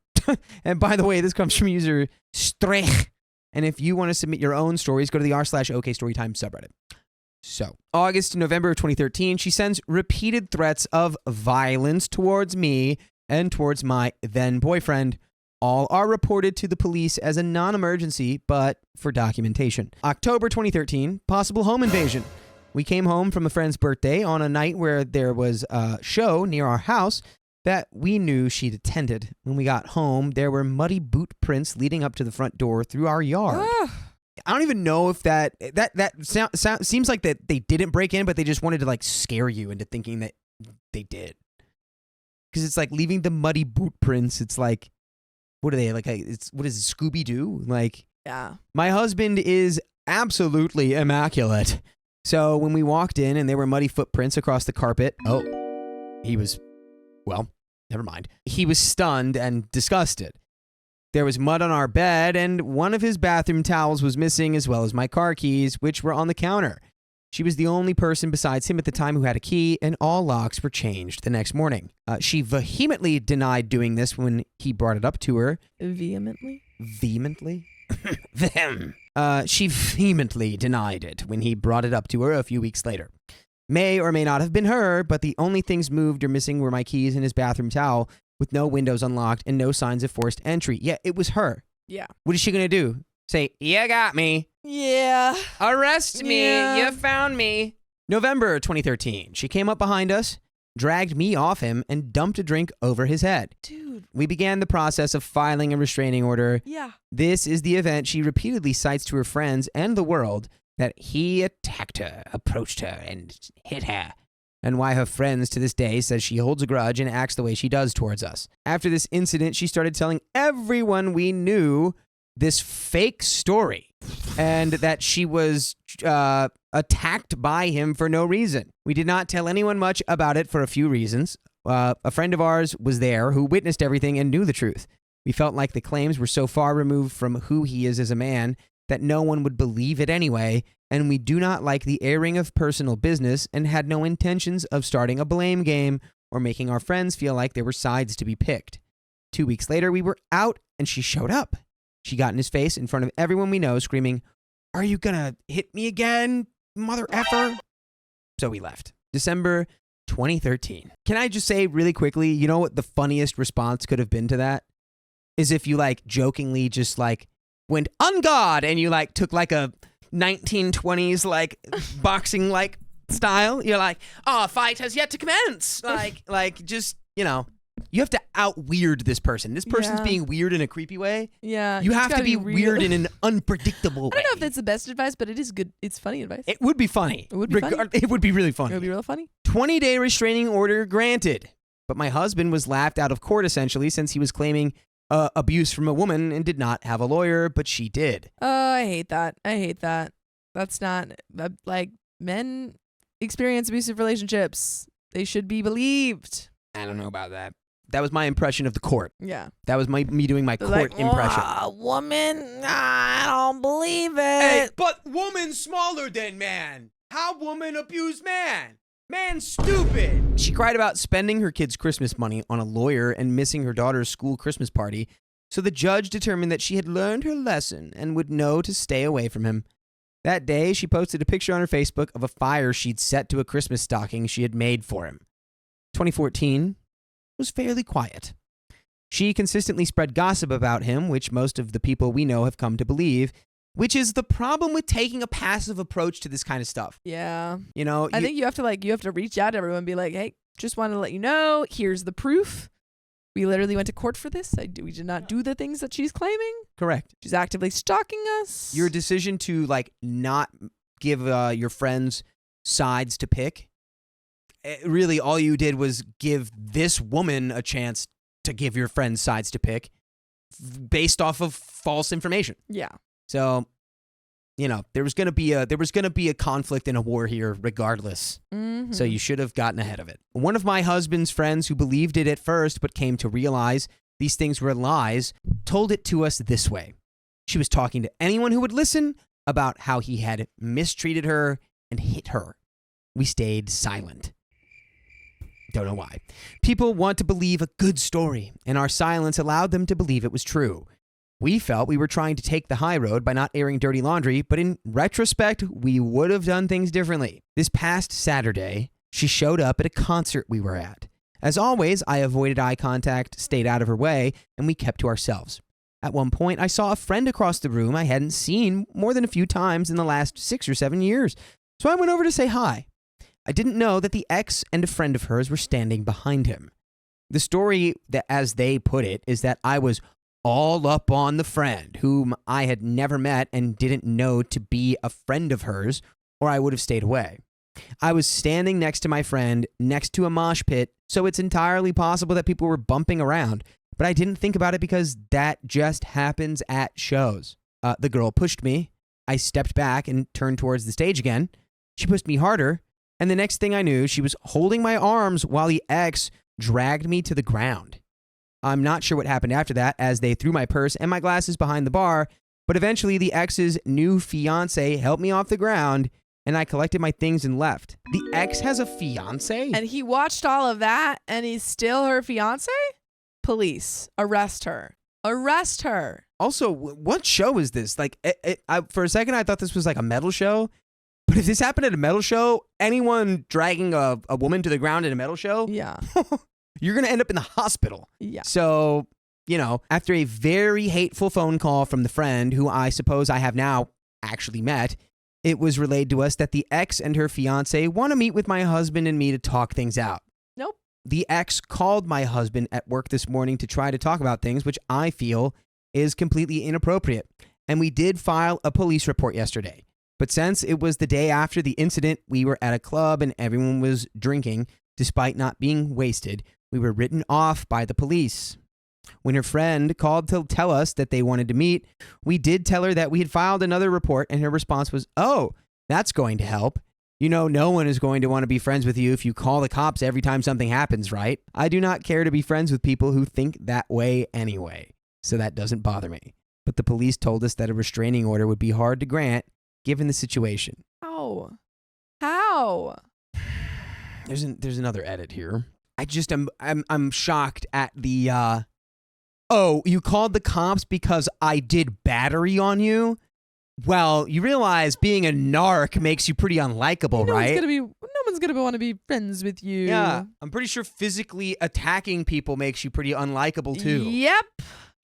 And by the way, this comes from user Strech. And if you want to submit your own stories, go to the r/OK Storytime subreddit. So, August to November of 2013, she sends repeated threats of violence towards me and towards my then boyfriend. All are reported to the police as a non-emergency, but for documentation. October 2013, possible home invasion. We came home from a friend's birthday on a night where there was a show near our house that we knew she'd attended. When we got home, there were muddy boot prints leading up to the front door through our yard. I don't even know if that seems like that they didn't break in, but they just wanted to like scare you into thinking that they did. Because it's like leaving the muddy boot prints. It's like, what are they like? What is it, Scooby-Doo? Like, Yeah. my husband is absolutely immaculate. So when we walked in and there were muddy footprints across the carpet, never mind. He was stunned and disgusted. There was mud on our bed, and one of his bathroom towels was missing, as well as my car keys, which were on the counter. She was the only person besides him at the time who had a key, and all locks were changed the next morning. She vehemently denied doing this when he brought it up to her. Vehemently? She vehemently denied it when he brought it up to her a few weeks later. May or may not have been her, but the only things moved or missing were my keys and his bathroom towel, with no windows unlocked and no signs of forced entry. Yeah, it was her. Yeah. What is she going to do? Say, you got me. Yeah. Arrest me. Yeah. You found me. November 2013. She came up behind us, dragged me off him, and dumped a drink over his head. Dude. We began the process of filing a restraining order. Yeah. This is the event she repeatedly cites to her friends and the world that he attacked her, approached her, and hit her. And why her friends to this day says she holds a grudge and acts the way she does towards us. After this incident, she started telling everyone we knew this fake story and that she was attacked by him for no reason. We did not tell anyone much about it for a few reasons. A friend of ours was there who witnessed everything and knew the truth. We felt like the claims were so far removed from who he is as a man that no one would believe it anyway, and we do not like the airing of personal business and had no intentions of starting a blame game or making our friends feel like there were sides to be picked. 2 weeks later, we were out and she showed up. She got in his face in front of everyone we know, screaming, "Are you gonna hit me again, mother effer?" So we left. December 2013. Can I just say really quickly, you know what the funniest response could have been to that? Is if you like jokingly just like went on guard and you like took like a 1920s like boxing like style. You're like, "Oh, fight has yet to commence." Like just, you know, you have to out weird this person. This person's Yeah. being weird in a creepy way. Yeah. You just have to gotta be real. weird in an unpredictable I way. don't know if that's the best advice, but it is good. It's funny advice. It would be funny. It would be funny. It would be really funny. It would be real funny. 20-day restraining order granted. But my husband was laughed out of court essentially since he was claiming abuse from a woman and did not have a lawyer, but she did. I hate that. That's not like men experience abusive relationships. They should be believed. I don't know about that. That was my impression of the court. Yeah. That was me doing my They're court like, impression. Woman, I don't believe it. Hey, but woman smaller than man. How woman abuse man? Man stupid. She cried about spending her kid's Christmas money on a lawyer and missing her daughter's school Christmas party, so the judge determined that she had learned her lesson and would know to stay away from him. That day, she posted a picture on her Facebook of a fire she'd set to a Christmas stocking she had made for him. 2014 was fairly quiet. She consistently spread gossip about him, which most of the people we know have come to believe, which is the problem with taking a passive approach to this kind of stuff. Yeah. You know, I think you have to reach out to everyone and be like, "Hey, just wanted to let you know, here's the proof. We literally went to court for this. We did not do the things that she's claiming. correct. She's actively stalking us." Your decision to like not give your friends sides to pick. Really, all you did was give this woman a chance to give your friends sides to pick based off of false information. Yeah. So, there was going to be a conflict and a war here regardless. Mm-hmm. So you should have gotten ahead of it. One of my husband's friends who believed it at first but came to realize these things were lies told it to us this way. She was talking to anyone who would listen about how he had mistreated her and hit her. We stayed silent. Don't know why. People want to believe a good story, and our silence allowed them to believe it was true. We felt we were trying to take the high road by not airing dirty laundry, but in retrospect, we would have done things differently. This past Saturday, she showed up at a concert we were at. As always, I avoided eye contact, stayed out of her way, and we kept to ourselves. At one point, I saw a friend across the room I hadn't seen more than a few times in the last 6 or 7 years, so I went over to say hi. I didn't know that the ex and a friend of hers were standing behind him. The story, that, as they put it, is that I was all up on the friend, whom I had never met and didn't know to be a friend of hers, or I would have stayed away. I was standing next to my friend, next to a mosh pit, so it's entirely possible that people were bumping around, but I didn't think about it because that just happens at shows. The girl pushed me. I stepped back and turned towards the stage again. She pushed me harder, and the next thing I knew, she was holding my arms while the ex dragged me to the ground. I'm not sure what happened after that, as they threw my purse and my glasses behind the bar, but eventually the ex's new fiance helped me off the ground, and I collected my things and left. The ex has a fiance? And he watched all of that, and he's still her fiance? Police, arrest her. Arrest her. Also, what show is this? Like, for a second, I thought this was like a metal show. But if this happened at a metal show, anyone dragging a woman to the ground in a metal show, Yeah. you're going to end up in the hospital. Yeah. So, after a very hateful phone call from the friend who I suppose I have now actually met, it was relayed to us that the ex and her fiance want to meet with my husband and me to talk things out. Nope. The ex called my husband at work this morning to try to talk about things, which I feel is completely inappropriate. And we did file a police report yesterday. But since it was the day after the incident, we were at a club and everyone was drinking, despite not being wasted, we were written off by the police. When her friend called to tell us that they wanted to meet, we did tell her that we had filed another report, and her response was, "Oh, that's going to help. No one is going to want to be friends with you if you call the cops every time something happens, right? I do not care to be friends with people who think that way anyway, so that doesn't bother me." But the police told us that a restraining order would be hard to grant given the situation. How? There's another edit here. I'm shocked at the oh, you called the cops because I did battery on you? Well, you realize being a narc makes you pretty unlikable, right? No one's gonna want to be friends with you. Yeah, I'm pretty sure physically attacking people makes you pretty unlikable too. Yep.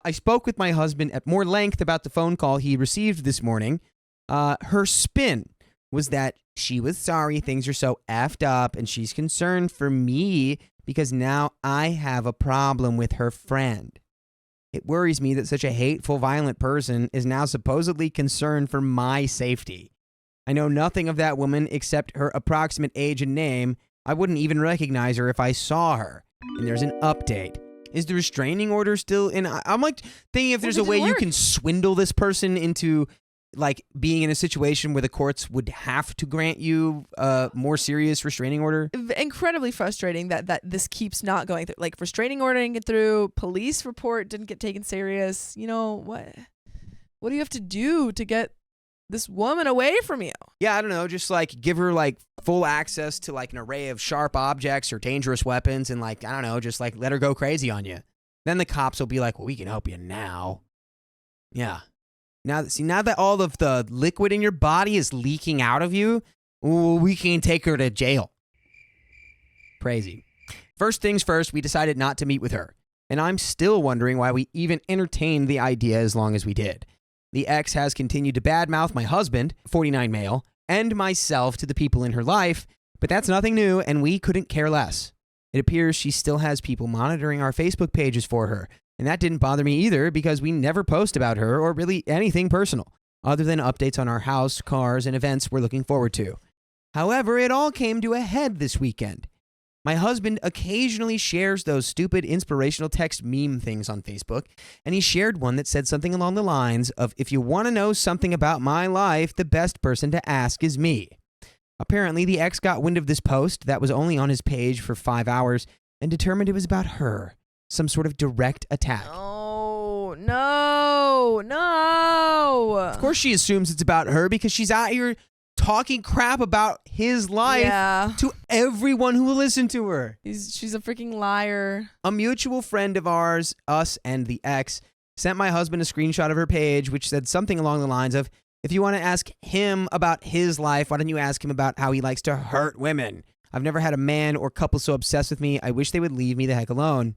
I spoke with my husband at more length about the phone call he received this morning. Her spin was that she was sorry things are so effed up and she's concerned for me because now I have a problem with her friend. It worries me that such a hateful, violent person is now supposedly concerned for my safety. I know nothing of that woman except her approximate age and name. I wouldn't even recognize her if I saw her. And there's an update. Is the restraining order still in? I'm like thinking if there's a way you can swindle this person into like being in a situation where the courts would have to grant you a more serious restraining order. Incredibly frustrating that this keeps not going through. Like restraining order didn't get through, police report didn't get taken serious. What do you have to do to get this woman away from you? Yeah, I don't know, just like give her like full access to like an array of sharp objects or dangerous weapons and like, I don't know, just like let her go crazy on you. Then the cops will be like, well, we can help you now. Yeah. Now that all of the liquid in your body is leaking out of you, we can take her to jail. Crazy. First things first, we decided not to meet with her. And I'm still wondering why we even entertained the idea as long as we did. The ex has continued to badmouth my husband, 49 male, and myself to the people in her life, but that's nothing new and we couldn't care less. It appears she still has people monitoring our Facebook pages for her. And that didn't bother me either because we never post about her or really anything personal, other than updates on our house, cars, and events we're looking forward to. However, it all came to a head this weekend. My husband occasionally shares those stupid inspirational text meme things on Facebook, and he shared one that said something along the lines of, if you want to know something about my life, the best person to ask is me. Apparently, the ex got wind of this post that was only on his page for 5 hours and determined it was about her, some sort of direct attack. Oh, no. Of course she assumes it's about her because she's out here talking crap about his life to everyone who will listen to her. She's a freaking liar. A mutual friend of ours, us and the ex, sent my husband a screenshot of her page, which said something along the lines of, if you want to ask him about his life, why don't you ask him about how he likes to hurt women? I've never had a man or couple so obsessed with me. I wish they would leave me the heck alone.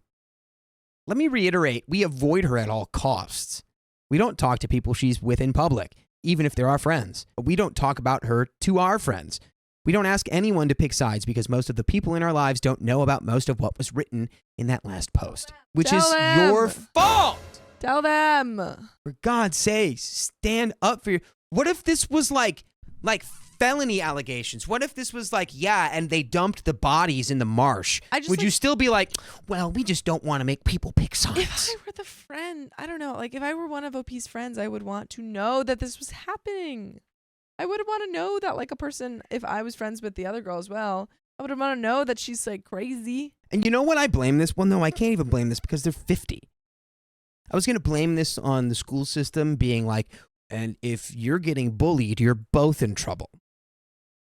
Let me reiterate, we avoid her at all costs. We don't talk to people she's with in public, even if they're our friends. We don't talk about her to our friends. We don't ask anyone to pick sides because most of the people in our lives don't know about most of what was written in that last post, which is your fault. Tell them. For God's sake, stand up for your... What if this was like felony allegations? What if this was like, and they dumped the bodies in the marsh? Would you still be like, well, we just don't want to make people pick sides? If I were the friend, I don't know. Like, if I were one of OP's friends, I would want to know that this was happening. I would want to know that, like, a person, if I was friends with the other girl as well, I would want to know that she's, like, crazy. And you know what I blame this? Well, no, I can't even blame this because they're 50. I was going to blame this on the school system being like, and if you're getting bullied, you're both in trouble.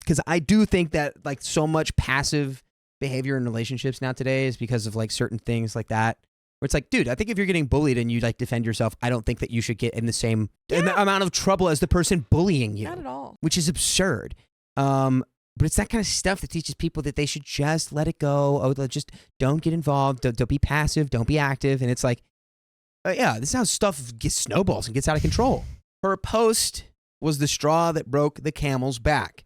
Because I do think that like so much passive behavior in relationships now today is because of like certain things like that. Where it's like, dude, I think if you're getting bullied and you like defend yourself, I don't think that you should get in the same amount of trouble as the person bullying you. Not at all. Which is absurd. But it's that kind of stuff that teaches people that they should just let it go. Oh, just don't get involved. Don't be passive. Don't be active. And it's like, this is how stuff gets snowballs and gets out of control. Her post was the straw that broke the camel's back.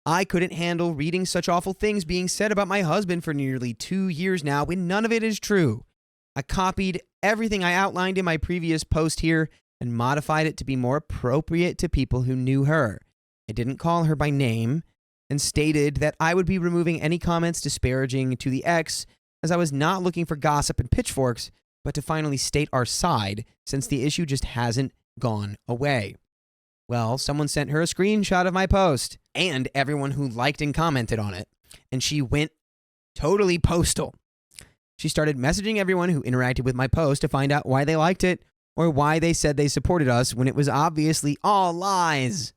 I couldn't handle reading such awful things being said about my husband for nearly 2 years now when none of it is true. I copied everything I outlined in my previous post here and modified it to be more appropriate to people who knew her. I didn't call her by name and stated that I would be removing any comments disparaging to the ex as I was not looking for gossip and pitchforks, but to finally state our side since the issue just hasn't gone away. Well, someone sent her a screenshot of my post and everyone who liked and commented on it, and she went totally postal. She started messaging everyone who interacted with my post to find out why they liked it or why they said they supported us when it was obviously all lies.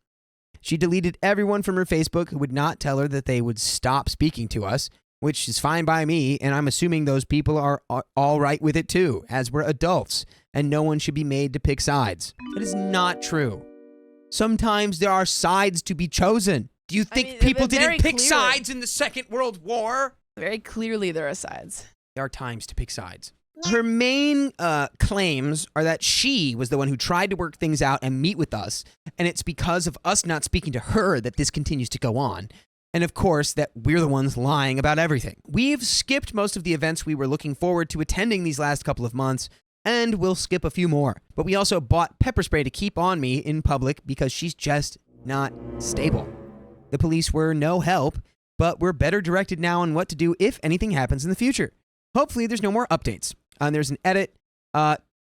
She deleted everyone from her Facebook who would not tell her that they would stop speaking to us, which is fine by me, and I'm assuming those people are all right with it too, as we're adults, and no one should be made to pick sides. That is not true. Sometimes there are sides to be chosen. Do you think people didn't pick sides in the Second World War? Very clearly there are sides. There are times to pick sides. Her main claims are that she was the one who tried to work things out and meet with us, and it's because of us not speaking to her that this continues to go on. And of course, that we're the ones lying about everything. We've skipped most of the events we were looking forward to attending these last couple of months, and we'll skip a few more. But we also bought pepper spray to keep on me in public because she's just not stable. The police were no help, but we're better directed now on what to do if anything happens in the future. Hopefully there's no more updates. There's an edit,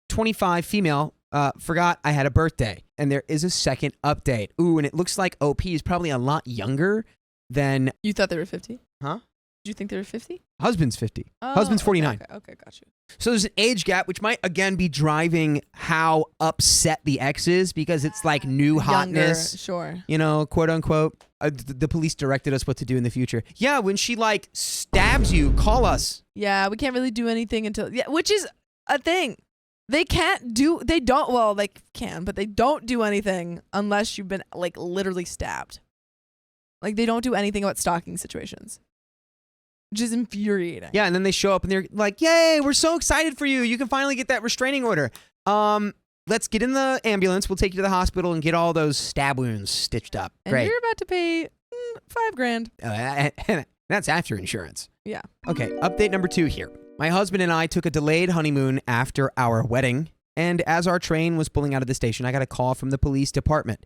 25 female, forgot I had a birthday. And there is a second update. Ooh, and it looks like OP is probably a lot younger than... You thought they were 50? Huh? Did you think they were 50? Husband's 50. Oh, Husband's 49. Okay, got you. So there's an age gap, which might, again, be driving how upset the ex is because it's like new hotness. Younger, sure. You know, quote unquote. The police directed us what to do in the future. Yeah, when she like stabs you, call us. Yeah, we can't really do anything until... Yeah, which is a thing. They can, but they don't do anything unless you've been like literally stabbed. Like they don't do anything about stalking situations. Which is infuriating. Yeah, and then they show up and they're like, yay, we're so excited for you. You can finally get that restraining order. Let's get in the ambulance. We'll take you to the hospital and get all those stab wounds stitched up. And Great. you're about to pay $5,000. That's after insurance. Yeah. Okay, update number 2 here. My husband and I took a delayed honeymoon after our wedding, and as our train was pulling out of the station, I got a call from the police department.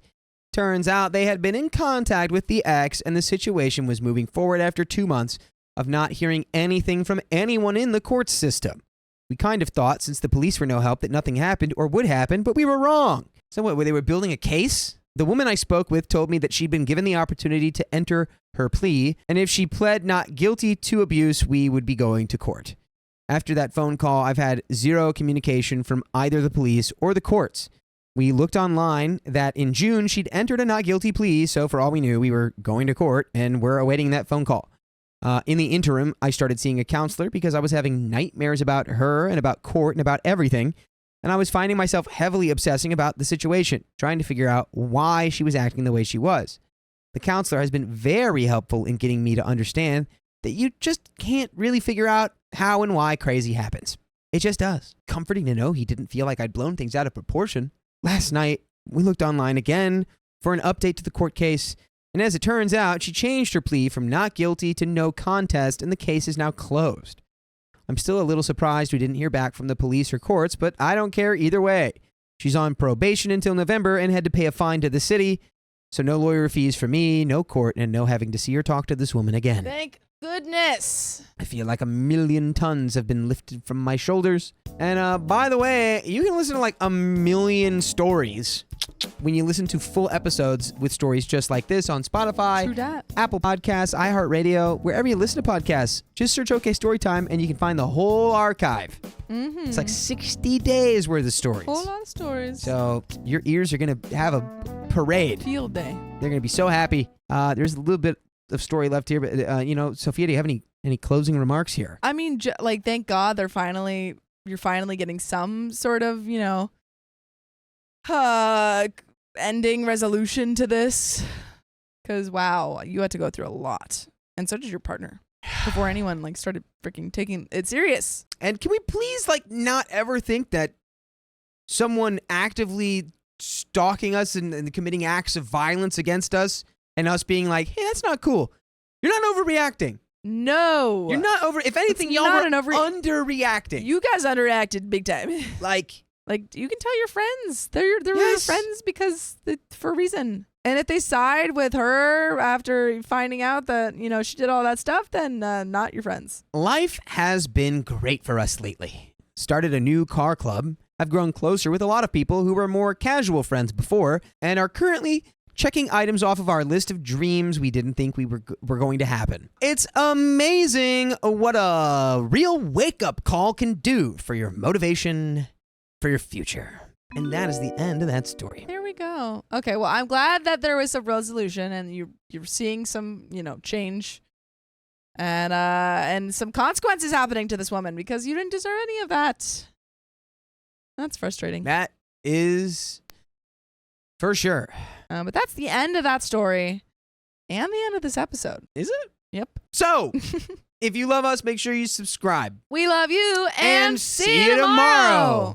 Turns out they had been in contact with the ex, and the situation was moving forward after 2 months of not hearing anything from anyone in the court system. We kind of thought, since the police were no help, that nothing happened or would happen, but we were wrong. So what, they were building a case? The woman I spoke with told me that she'd been given the opportunity to enter her plea, and if she pled not guilty to abuse, we would be going to court. After that phone call, I've had zero communication from either the police or the courts. We looked online that in June she'd entered a not guilty plea, so for all we knew, we were going to court and we're awaiting that phone call. In the interim, I started seeing a counselor because I was having nightmares about her and about court and about everything, and I was finding myself heavily obsessing about the situation, trying to figure out why she was acting the way she was. The counselor has been very helpful in getting me to understand that you just can't really figure out how and why crazy happens. It just does. Comforting to know he didn't feel like I'd blown things out of proportion. Last night, we looked online again for an update to the court case, and as it turns out, she changed her plea from not guilty to no contest, and the case is now closed. I'm still a little surprised we didn't hear back from the police or courts, but I don't care either way. She's on probation until November and had to pay a fine to the city, so no lawyer fees for me, no court, and no having to see or talk to this woman again. Thank goodness. I feel like 1,000,000 tons have been lifted from my shoulders. And by the way, you can listen to like 1,000,000 stories when you listen to full episodes with stories just like this on Spotify, True dat. Apple Podcasts, iHeartRadio, wherever you listen to podcasts. Just search OK Storytime and you can find the whole archive. Mm-hmm. It's like 60 days worth of stories. Whole lot of stories. So your ears are going to have a parade. Field day. They're going to be so happy. There's a little bit of story left here, but Sophia, do you have any closing remarks here? I mean, like, thank God you're finally getting some sort of, ending resolution to this. Because, wow, you had to go through a lot. And so did your partner. Before anyone, started freaking taking it serious. And can we please, not ever think that someone actively stalking us and committing acts of violence against us and us being like, hey, that's not cool. You're not overreacting. No. You're not over. If anything, y'all were underreacting. You guys underreacted big time. Like you can tell your friends. They're your friends because for a reason. And if they side with her after finding out that, she did all that stuff, then not your friends. Life has been great for us lately. Started a new car club. I've grown closer with a lot of people who were more casual friends before and are currently checking items off of our list of dreams we didn't think were going to happen. It's amazing what a real wake-up call can do for your motivation for your future. And that is the end of that story. There we go. Okay, well, I'm glad that there was a resolution and you're seeing some, change and some consequences happening to this woman because you didn't deserve any of that. That's frustrating. That is for sure. But that's the end of that story and the end of this episode. Is it? Yep. So, if you love us, make sure you subscribe. We love you and see you tomorrow.